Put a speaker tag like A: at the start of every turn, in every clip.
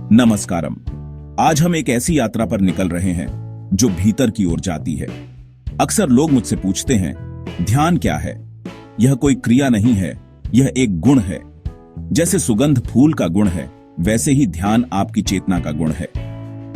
A: नमस्कारम। आज हम एक ऐसी यात्रा पर निकल रहे हैं जो भीतर की ओर जाती है। अक्सर लोग मुझसे पूछते हैं, ध्यान क्या है? यह कोई क्रिया नहीं है, यह एक गुण है। जैसे सुगंध फूल का गुण है, वैसे ही ध्यान आपकी चेतना का गुण है।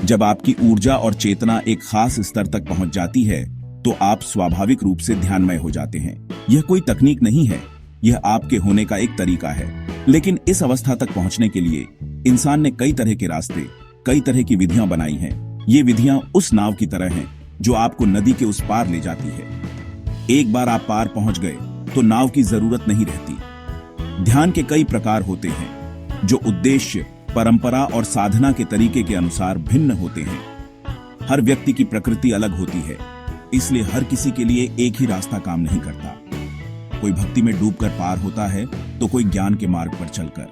A: जब आपकी ऊर्जा और चेतना एक खास स्तर तक पहुंच जाती है, तो आप स्वाभाविक रूप से ध्यानमय हो जाते हैं। यह कोई तकनीक नहीं है, यह आपके होने का एक तरीका है। लेकिन इस अवस्था तक पहुंचने के लिए इंसान ने कई तरह के रास्ते, कई तरह की विधियां बनाई हैं। ये विधियां उस नाव की तरह हैं जो आपको नदी के उस पार ले जाती है। एक बार आप पार पहुंच गए तो नाव की जरूरत नहीं रहती। ध्यान के कई प्रकार होते हैं जो उद्देश्य, परंपरा और साधना के तरीके के अनुसार भिन्न होते हैं। हर व्यक्ति की प्रकृति अलग होती है, इसलिए हर किसी के लिए एक ही रास्ता काम नहीं करता। कोई भक्ति में डूबकर पार होता है तो कोई ज्ञान के मार्ग पर चलकर,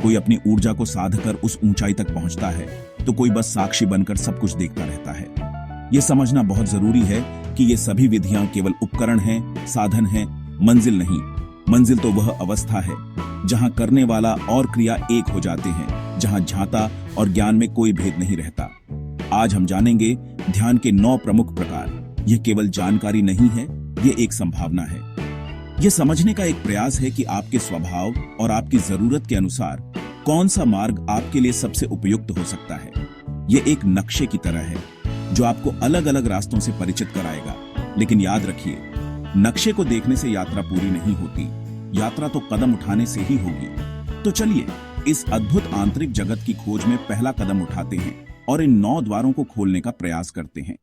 A: कोई अपनी ऊर्जा को साधकर उस ऊंचाई तक पहुंचता है तो कोई बस साक्षी बनकर सब कुछ देखता रहता है। यह समझना बहुत जरूरी है कि ये सभी विधियां केवल उपकरण हैं, साधन हैं, मंजिल नहीं। मंजिल तो वह अवस्था है जहां करने वाला और क्रिया एक हो जाते हैं, जहां झांता और ज्ञान में कोई भेद नहीं रहता। आज हम जानेंगे ध्यान के 9 प्रमुख प्रकार। यह केवल जानकारी नहीं है, यह एक संभावना है। यह समझने का एक प्रयास है कि आपके स्वभाव और आपकी जरूरत के अनुसार कौन सा मार्ग आपके लिए सबसे उपयुक्त हो सकता है। यह एक नक्शे की तरह है जो आपको अलग अलग रास्तों से परिचित कराएगा। लेकिन याद रखिए, नक्शे को देखने से यात्रा पूरी नहीं होती, यात्रा तो कदम उठाने से ही होगी। तो चलिए इस अद्भुत आंतरिक जगत की खोज में पहला कदम उठाते हैं और इन 9 द्वारों को खोलने का प्रयास करते हैं।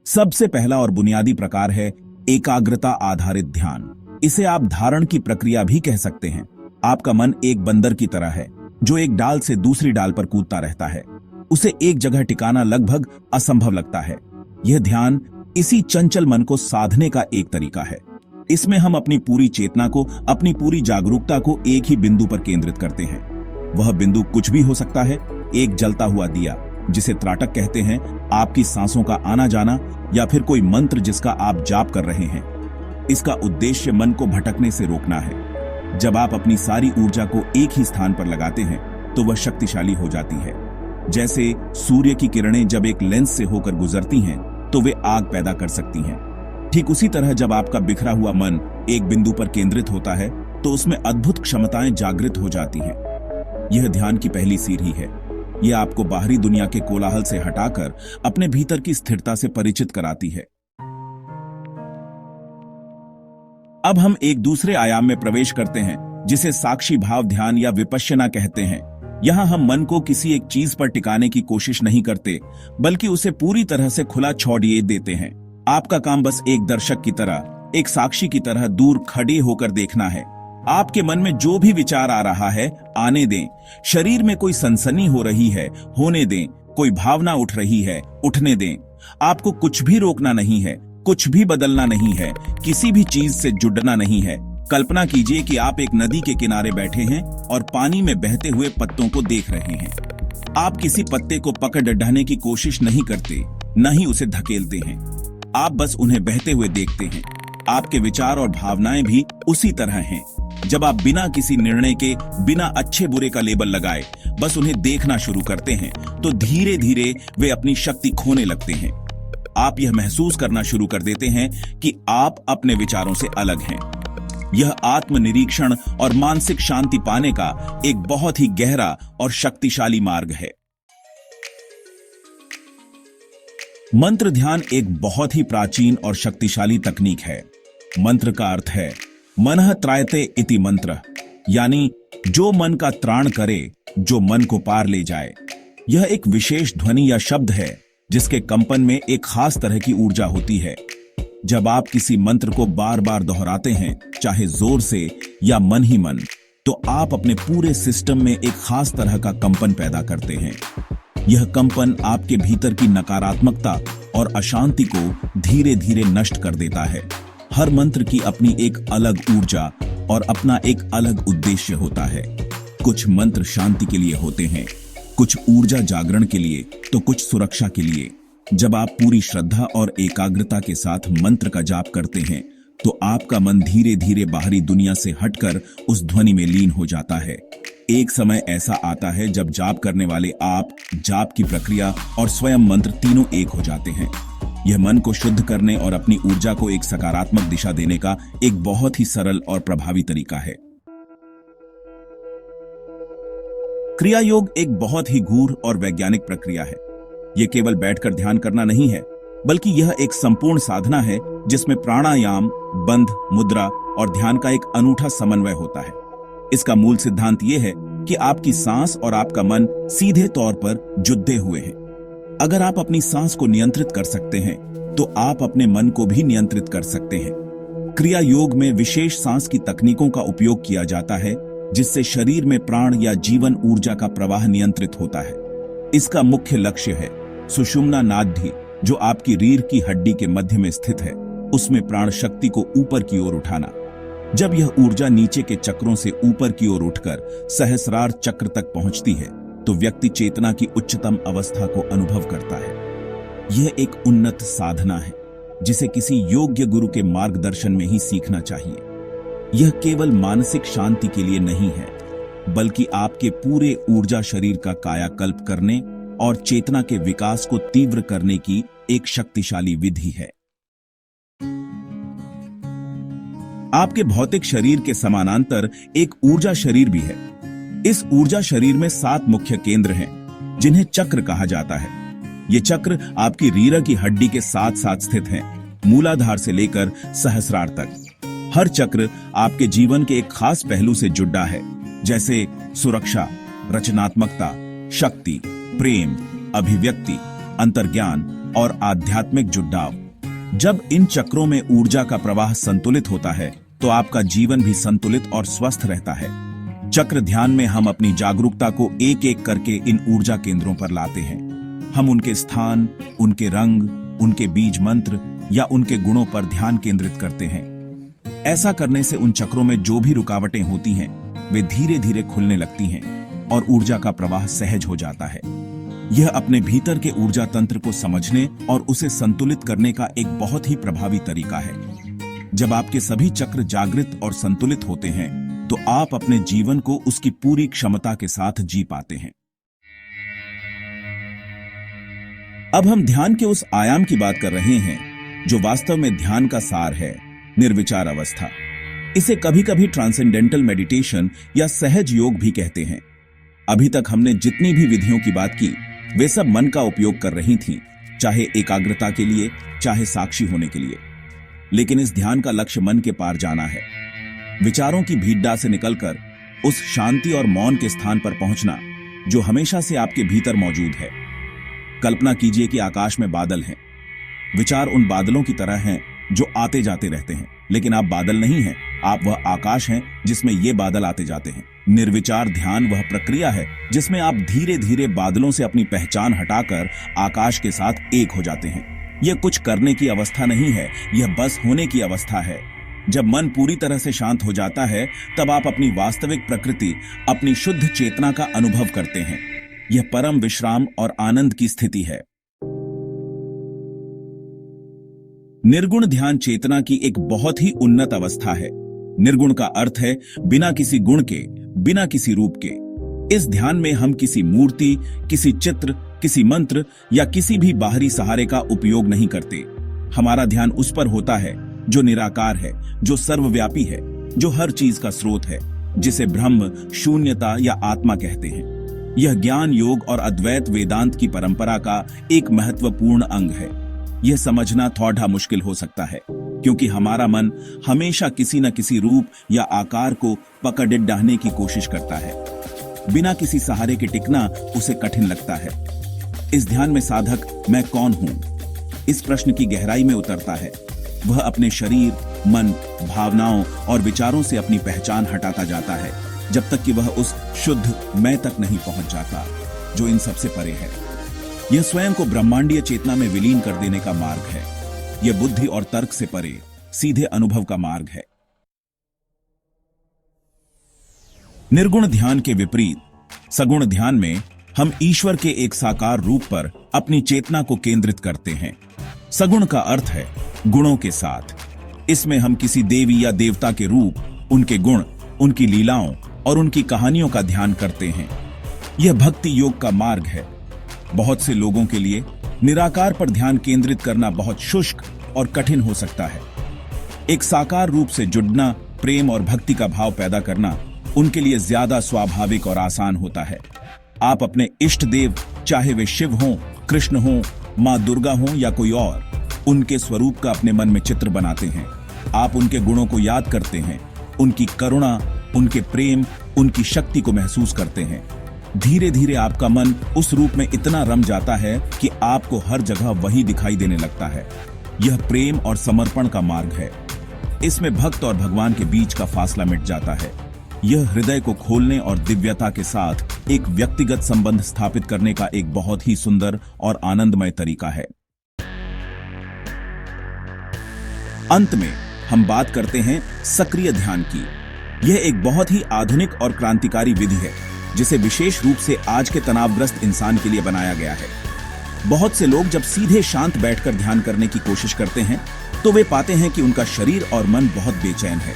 A: सबसे पहला और बुनियादी प्रकार है एकाग्रता आधारित ध्यान। इसे आप धारण की प्रक्रिया भी कह सकते हैं। आपका मन एक बंदर की तरह है जो एक डाल से दूसरी डाल पर कूदता रहता है। उसे एक जगह टिकाना लगभग असंभव लगता है। यह ध्यान इसी चंचल मन को साधने का एक तरीका है। इसमें हम अपनी पूरी चेतना को, अपनी पूरी जागरूकता को एक ही बिंदु पर केंद्रित करते हैं। वह बिंदु कुछ भी हो सकता है, एक जलता हुआ दिया जिसे त्राटक कहते हैं, आपकी सांसों का आना जाना, या फिर कोई मंत्र जिसका आप जाप कर रहे हैं। इसका उद्देश्य मन को भटकने से रोकना है। जब आप अपनी सारी ऊर्जा को एक ही स्थान पर लगाते हैं तो वह शक्तिशाली हो जाती है। जैसे सूर्य की किरणें जब एक लेंस से होकर गुजरती हैं तो वे आग पैदा कर सकती हैं। ठीक उसी तरह जब आपका बिखरा हुआ मन एक बिंदु पर केंद्रित होता है तो उसमें अद्भुत क्षमताएं जागृत हो जाती हैं। यह ध्यान की पहली सीढ़ी है। यह आपको बाहरी दुनिया के कोलाहल से हटाकर अपने भीतर की स्थिरता से परिचित कराती है। अब हम एक दूसरे आयाम में प्रवेश करते हैं जिसे साक्षी भाव ध्यान या विपश्यना कहते हैं। यहां हम मन को किसी एक चीज पर टिकाने की कोशिश नहीं करते, बल्कि उसे पूरी तरह से खुला छोड़िए देते हैं। आपका काम बस एक दर्शक की तरह, एक साक्षी की तरह दूर खड़े होकर देखना है। आपके मन में जो भी विचार आ रहा है आने दें। शरीर में कोई सनसनी हो रही है, होने दें। कोई भावना उठ रही है, उठने दें। आपको कुछ भी रोकना नहीं है, कुछ भी बदलना नहीं है, किसी भी चीज से जुड़ना नहीं है। कल्पना कीजिए कि आप एक नदी के किनारे बैठे हैं और पानी में बहते हुए पत्तों को देख रहे हैं। आप किसी पत्ते को पकड़ डढ़ाने की कोशिश नहीं करते, न ही उसे धकेलते हैं। आप बस उन्हें बहते हुए देखते हैं। आपके विचार और भावनाएं भी उसी तरह हैं। जब आप बिना किसी निर्णय के, बिना अच्छे बुरे का लेबल लगाए बस उन्हें देखना शुरू करते हैं तो धीरे धीरे वे अपनी शक्ति खोने लगते हैं। आप यह महसूस करना शुरू कर देते हैं कि आप अपने विचारों से अलग हैं। यह आत्मनिरीक्षण और मानसिक शांति पाने का एक बहुत ही गहरा और शक्तिशाली मार्ग है। मंत्र ध्यान एक बहुत ही प्राचीन और शक्तिशाली तकनीक है। मंत्र का अर्थ है मनः त्रायते इति मंत्र, यानी जो मन का त्राण करे, जो मन को पार ले जाए। यह एक विशेष ध्वनि या शब्द है जिसके कंपन में एक खास तरह की ऊर्जा होती है। जब आप किसी मंत्र को बार बार दोहराते हैं, चाहे जोर से या मन ही मन, तो आप अपने पूरे सिस्टम में एक खास तरह का कंपन पैदा करते हैं। यह कंपन आपके भीतर की नकारात्मकता और अशांति को धीरे धीरे नष्ट कर देता है। हर मंत्र की अपनी एक अलग ऊर्जा और अपना एक अलग उद्देश्य होता है। कुछ मंत्र शांति के लिए होते हैं, कुछ ऊर्जा जागरण के लिए, तो कुछ सुरक्षा के लिए। जब आप पूरी श्रद्धा और एकाग्रता के साथ मंत्र का जाप करते हैं तो आपका मन धीरे धीरे बाहरी दुनिया से हटकर उस ध्वनि में लीन हो जाता है। एक समय ऐसा आता है जब जाप करने वाले आप, जाप की प्रक्रिया और स्वयं मंत्र तीनों एक हो जाते हैं। यह मन को शुद्ध करने और अपनी ऊर्जा को एक सकारात्मक दिशा देने का एक बहुत ही सरल और प्रभावी तरीका है। क्रिया योग एक बहुत ही गूढ़ और वैज्ञानिक प्रक्रिया है। यह केवल बैठकर ध्यान करना नहीं है, बल्कि यह एक संपूर्ण साधना है जिसमें प्राणायाम, बंध, मुद्रा और ध्यान का एक अनूठा समन्वय होता है। इसका मूल सिद्धांत यह है कि आपकी सांस और आपका मन सीधे तौर पर जुड़े हुए हैं। अगर आप अपनी सांस को नियंत्रित कर सकते हैं, तो आप अपने मन को भी नियंत्रित कर सकते हैं। क्रिया योग में विशेष सांस की तकनीकों का उपयोग किया जाता है, जिससे शरीर में प्राण या जीवन ऊर्जा का प्रवाह नियंत्रित होता है। इसका मुख्य लक्ष्य है सुषुम्ना नाड़ी, जो आपकी रीढ़ की हड्डी के मध्य में स्थित है, उसमें प्राण शक्ति को ऊपर की ओर उठाना। जब यह ऊर्जा नीचे के चक्रों से ऊपर की ओर उठकर सहस्रार चक्र तक पहुंचती है, तो व्यक्ति चेतना की उच्चतम अवस्था को अनुभव करता है। यह एक उन्नत साधना है जिसे किसी योग्य गुरु के मार्गदर्शन में ही सीखना चाहिए। यह केवल मानसिक शांति के लिए नहीं है, बल्कि आपके पूरे ऊर्जा शरीर का कायाकल्प करने और चेतना के विकास को तीव्र करने की एक शक्तिशाली विधि है। आपके भौतिक शरीर के समानांतर एक ऊर्जा शरीर भी है। इस ऊर्जा शरीर में 7 मुख्य केंद्र हैं, जिन्हें चक्र कहा जाता है। ये चक्र आपकी रीढ़ की हड्डी के साथ साथ स्थित हैं, मूलाधार से लेकर सहस्रार तक। हर चक्र आपके जीवन के एक खास पहलू से जुड़ा है, जैसे सुरक्षा, रचनात्मकता, शक्ति, प्रेम, अभिव्यक्ति, अंतर्ज्ञान और आध्यात्मिक जुड़ाव। जब इन चक्रों में ऊर्जा का प्रवाह संतुलित होता है, तो आपका जीवन भी संतुलित और स्वस्थ रहता है। चक्र ध्यान में हम अपनी जागरूकता को एक एक करके इन ऊर्जा केंद्रों पर लाते हैं। हम उनके स्थान, उनके रंग, उनके बीज मंत्र या उनके गुणों पर ध्यान केंद्रित करते हैं। ऐसा करने से उन चक्रों में जो भी रुकावटें होती हैं, वे धीरे धीरे खुलने लगती हैं और ऊर्जा का प्रवाह सहज हो जाता है। यह अपने भीतर के ऊर्जा तंत्र को समझने और उसे संतुलित करने का एक बहुत ही प्रभावी तरीका है। जब आपके सभी चक्र जागृत और संतुलित होते हैं, तो आप अपने जीवन को उसकी पूरी क्षमता के साथ जी पाते हैं। अब हम ध्यान के उस आयाम की बात कर रहे हैं जो वास्तव में ध्यान का सार है, निर्विचार अवस्था। इसे कभी कभी ट्रांसेंडेंटल मेडिटेशन या सहज योग भी कहते हैं। अभी तक हमने जितनी भी विधियों की बात की, वे सब मन का उपयोग कर रही थीं, चाहे एकाग्रता के लिए, चाहे साक्षी होने के लिए। लेकिन इस ध्यान का लक्ष्य मन के पार जाना है, विचारों की भीड़भाड़ से निकलकर उस शांति और मौन के स्थान पर पहुंचना जो हमेशा से आपके भीतर मौजूद है। कल्पना कीजिए कि आकाश में बादल हैं। विचार उन बादलों की तरह हैं जो आते जाते रहते हैं, लेकिन आप बादल नहीं हैं, आप वह आकाश हैं जिसमें ये बादल आते जाते हैं। निर्विचार ध्यान वह प्रक्रिया है जिसमें आप धीरे धीरे बादलों से अपनी पहचान हटाकर आकाश के साथ एक हो जाते हैं। यह कुछ करने की अवस्था नहीं है, यह बस होने की अवस्था है। जब मन पूरी तरह से शांत हो जाता है, तब आप अपनी वास्तविक प्रकृति, अपनी शुद्ध चेतना का अनुभव करते हैं। यह परम विश्राम और आनंद की स्थिति है। निर्गुण ध्यान चेतना की एक बहुत ही उन्नत अवस्था है। निर्गुण का अर्थ है बिना किसी गुण के, बिना किसी रूप के। इस ध्यान में हम किसी मूर्ति, किसी चित्र, किसी मंत्र या किसी भी बाहरी सहारे का उपयोग नहीं करते। हमारा ध्यान उस पर होता है जो निराकार है, जो सर्वव्यापी है, जो हर चीज का स्रोत है, जिसे ब्रह्म, शून्यता या आत्मा कहते हैं। यह ज्ञान योग और अद्वैत वेदांत की परंपरा का एक महत्वपूर्ण अंग है। यह समझना थोड़ा मुश्किल हो सकता है, क्योंकि हमारा मन हमेशा किसी न किसी रूप या आकार को पकड़े डालने की कोशिश करता है। बिना किसी सहारे के टिकना उसे कठिन लगता है। इस ध्यान में साधक मैं कौन हूं, इस प्रश्न की गहराई में उतरता है। वह अपने शरीर, मन, भावनाओं और विचारों से अपनी पहचान हटाता जाता है, जब तक कि वह उस शुद्ध मैं तक नहीं पहुंच जाता जो इन सबसे परे है। यह स्वयं को ब्रह्मांडीय चेतना में विलीन कर देने का मार्ग है। यह बुद्धि और तर्क से परे सीधे अनुभव का मार्ग है। निर्गुण ध्यान के विपरीत सगुण ध्यान में हम ईश्वर के एक साकार रूप पर अपनी चेतना को केंद्रित करते हैं। सगुण का अर्थ है गुणों के साथ। इसमें हम किसी देवी या देवता के रूप, उनके गुण, उनकी लीलाओं और उनकी कहानियों का ध्यान करते हैं। यह भक्ति योग का मार्ग है। बहुत से लोगों के लिए निराकार पर ध्यान केंद्रित करना बहुत शुष्क और कठिन हो सकता है। एक साकार रूप से जुड़ना, प्रेम और भक्ति का भाव पैदा करना उनके लिए ज्यादा स्वाभाविक और आसान होता है। आप अपने इष्ट देव, चाहे वे शिव हों, कृष्ण हों, मां दुर्गा हों या कोई और, उनके स्वरूप का अपने मन में चित्र बनाते हैं। आप उनके गुणों को याद करते हैं, उनकी करुणा, उनके प्रेम, उनकी शक्ति को महसूस करते हैं। धीरे धीरे आपका मन उस रूप में इतना रम जाता है कि आपको हर जगह वही दिखाई देने लगता है। यह प्रेम और समर्पण का मार्ग है। इसमें भक्त और भगवान के बीच का फासला मिट जाता है। यह हृदय को खोलने और दिव्यता के साथ एक व्यक्तिगत संबंध स्थापित करने का एक बहुत ही सुंदर और आनंदमय तरीका है। अंत में हम बात करते हैं सक्रिय ध्यान की। यह एक बहुत ही आधुनिक और क्रांतिकारी विधि है जिसे विशेष रूप से आज के तनावग्रस्त इंसान के लिए बनाया गया है। बहुत से लोग जब सीधे शांत बैठकर ध्यान करने की कोशिश करते हैं तो वे पाते हैं कि उनका शरीर और मन बहुत बेचैन है।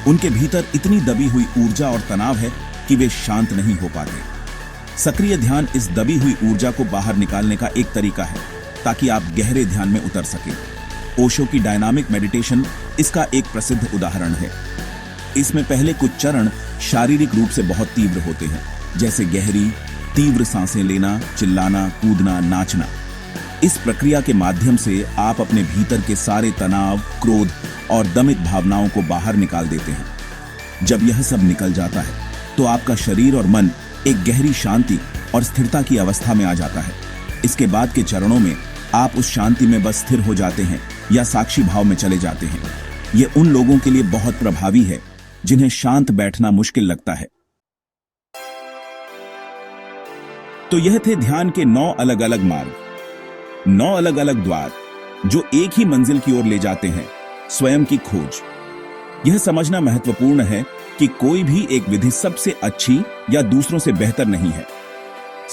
A: उनके भीतर इतनी दबी हुई ऊर्जा और तनाव है कि वे शांत नहीं हो पाते। सक्रिय ध्यान इस दबी हुई ऊर्जा को बाहर निकालने का एक तरीका है ताकि आप गहरे ध्यान में उतर सकें। ओशो की डायनामिक मेडिटेशन इसका एक प्रसिद्ध उदाहरण है। इसमें पहले कुछ चरण शारीरिक रूप से बहुत तीव्र होते हैं, जैसे गहरी तीव्र सांसें लेना, चिल्लाना, कूदना, नाचना। इस प्रक्रिया के माध्यम से आप अपने भीतर के सारे तनाव, क्रोध और दमित भावनाओं को बाहर निकाल देते हैं। जब यह सब निकल जाता है तो आपका शरीर और मन एक गहरी शांति और स्थिरता की अवस्था में आ जाता है। इसके बाद के चरणों में आप उस शांति में बस स्थिर हो जाते हैं या साक्षी भाव में चले जाते हैं। यह उन लोगों के लिए बहुत प्रभावी है जिन्हें शांत बैठना मुश्किल लगता है। तो यह थे ध्यान के 9 अलग अलग मार्ग, 9 अलग अलग द्वार जो एक ही मंजिल की ओर ले जाते हैं, स्वयं की खोज। यह समझना महत्वपूर्ण है कि कोई भी एक विधि सबसे अच्छी या दूसरों से बेहतर नहीं है।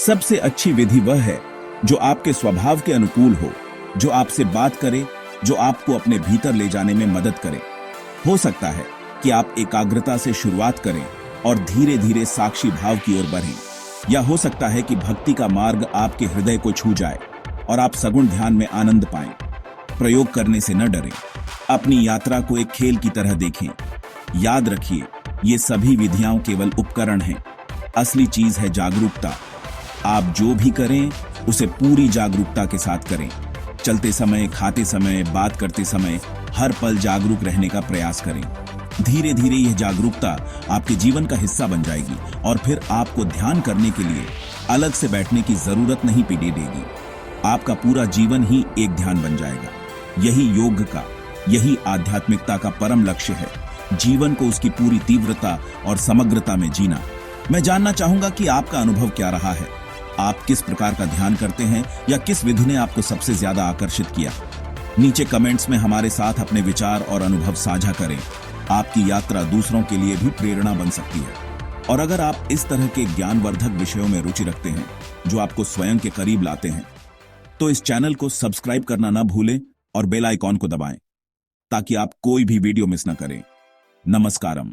A: सबसे अच्छी विधि वह है जो आपके स्वभाव के अनुकूल हो, जो आपसे बात करे, जो आपको अपने भीतर ले जाने में मदद करे। हो सकता है कि आप एकाग्रता से शुरुआत करें और धीरे धीरे साक्षी भाव की ओर बढ़ें, या हो सकता है कि भक्ति का मार्ग आपके हृदय को छू जाए और आप सगुण ध्यान में आनंद पाएं। प्रयोग करने से न डरें, अपनी यात्रा को एक खेल की तरह देखें। याद रखिए, ये सभी विधियां केवल उपकरण हैं। असली चीज है जागरूकता। आप जो भी करें उसे पूरी जागरूकता के साथ करें। चलते समय, खाते समय, बात करते समय हर पल जागरूक रहने का प्रयास करें। धीरे धीरे यह जागरूकता आपके जीवन का हिस्सा बन जाएगी और फिर आपको ध्यान करने के लिए अलग से बैठने की जरूरत नहीं पड़ेगी। आपका पूरा जीवन ही एक ध्यान बन जाएगा। यही योग का, यही आध्यात्मिकता का परम लक्ष्य है, जीवन को उसकी पूरी तीव्रता और समग्रता में जीना। मैं जानना चाहूंगा कि आपका अनुभव क्या रहा है। आप किस प्रकार का ध्यान करते हैं या किस विधि ने आपको सबसे ज्यादा आकर्षित किया? नीचे कमेंट्स में हमारे साथ अपने विचार और अनुभव साझा करें। आपकी यात्रा दूसरों के लिए भी प्रेरणा बन सकती है। और अगर आप इस तरह के ज्ञानवर्धक विषयों में रुचि रखते हैं जो आपको स्वयं के करीब लाते हैं, तो इस चैनल को सब्सक्राइब करना ना भूलें और बेल आइकॉन को दबाएं ताकि आप कोई भी वीडियो मिस न करें। नमस्कारम।